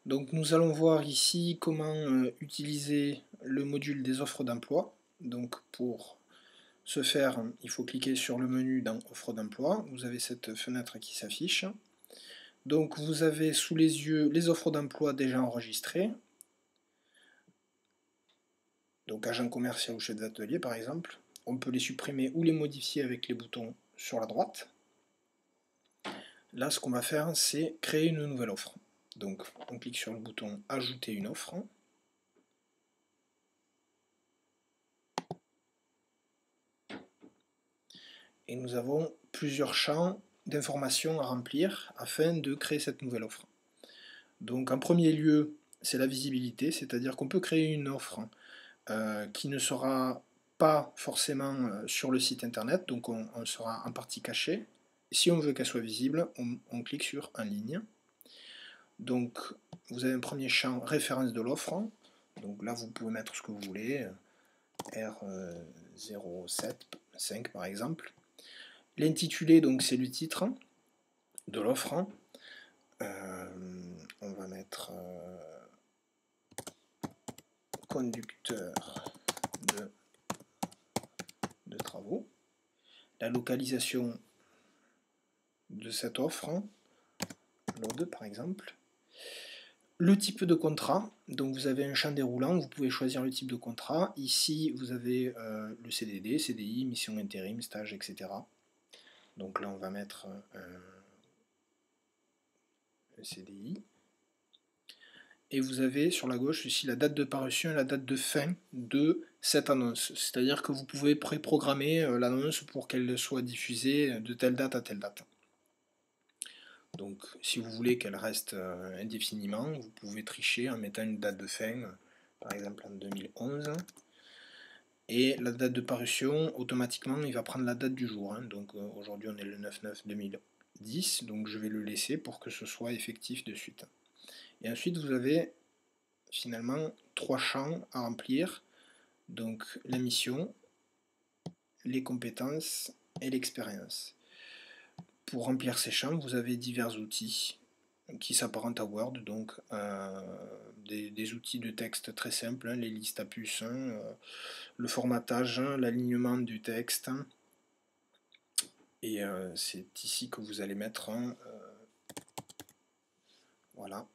Donc nous allons voir ici comment utiliser le module des offres d'emploi. Donc pour ce faire, il faut cliquer sur le menu dans Offres d'emploi. Vous avez cette fenêtre qui s'affiche. Donc vous avez sous les yeux les offres d'emploi déjà enregistrées. Donc agent commercial ou chef d'atelier par exemple. On peut les supprimer ou les modifier avec les boutons sur la droite. Là, ce qu'on va faire, c'est créer une nouvelle offre. Donc on clique sur le bouton Ajouter une offre. Et nous avons plusieurs champs d'informations à remplir afin de créer cette nouvelle offre. Donc en premier lieu, c'est la visibilité, c'est-à-dire qu'on peut créer une offre qui ne sera pas forcément sur le site internet, donc on sera en partie caché. Si on veut qu'elle soit visible, on clique sur En ligne. Donc vous avez un premier champ référence de l'offre. Donc là vous pouvez mettre ce que vous voulez, R075 par exemple. L'intitulé, donc c'est le titre de l'offre. On va mettre conducteur de travaux. La localisation de cette offre, load par exemple. Le type de contrat, donc vous avez un champ déroulant, vous pouvez choisir le type de contrat. Ici vous avez le CDD, CDI, mission intérim, stage, etc. Donc là on va mettre le CDI. Et vous avez sur la gauche ici la date de parution et la date de fin de cette annonce. C'est-à-dire que vous pouvez préprogrammer l'annonce pour qu'elle soit diffusée de telle date à telle date. Donc si vous voulez qu'elle reste indéfiniment, vous pouvez tricher en mettant une date de fin, par exemple en 2011. Et la date de parution, automatiquement, il va prendre la date du jour. Donc aujourd'hui on est le 9/9/2010, donc je vais le laisser pour que ce soit effectif de suite. Et ensuite vous avez finalement 3 champs à remplir, donc la mission, les compétences et l'expérience. Pour remplir ces champs, vous avez divers outils qui s'apparentent à Word, donc des outils de texte très simples, les listes à puces, le formatage, l'alignement du texte, et c'est ici que vous allez mettre voilà,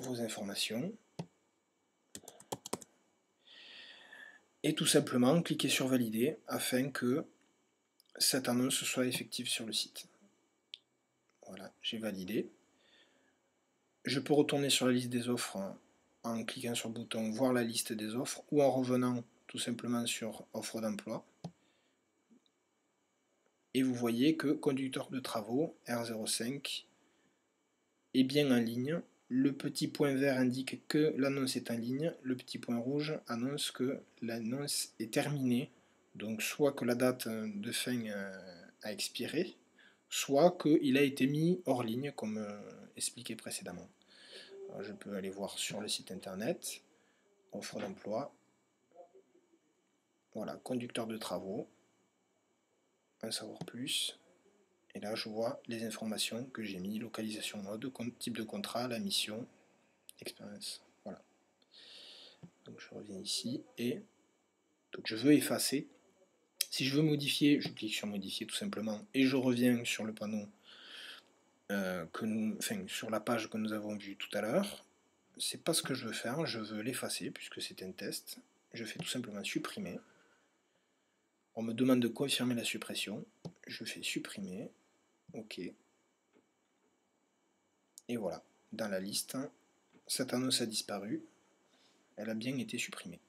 vos informations. Et tout simplement cliquez sur valider afin que cette annonce soit effective sur le site. Voilà, j'ai validé. Je peux retourner sur la liste des offres en cliquant sur le bouton voir la liste des offres ou en revenant tout simplement sur offre d'emploi. Et vous voyez que conducteur de travaux R05 est bien en ligne. Le petit point vert indique que l'annonce est en ligne. Le petit point rouge annonce que l'annonce est terminée. Donc soit que la date de fin a expiré, soit qu'il a été mis hors ligne comme expliqué précédemment. Alors, je peux aller voir sur le site internet, offre d'emploi, voilà, conducteur de travaux, en savoir plus, et là je vois les informations que j'ai mis, localisation mode, type de contrat, la mission, expérience, voilà. Donc je reviens ici, et donc je veux effacer. Si je veux modifier, je clique sur modifier tout simplement, et je reviens sur le panneau, sur la page que nous avons vue tout à l'heure. C'est pas ce que je veux faire, je veux l'effacer puisque c'est un test. Je fais tout simplement supprimer. On me demande de confirmer la suppression. Je fais supprimer. OK. Et voilà, dans la liste, cette annonce a disparu. Elle a bien été supprimée.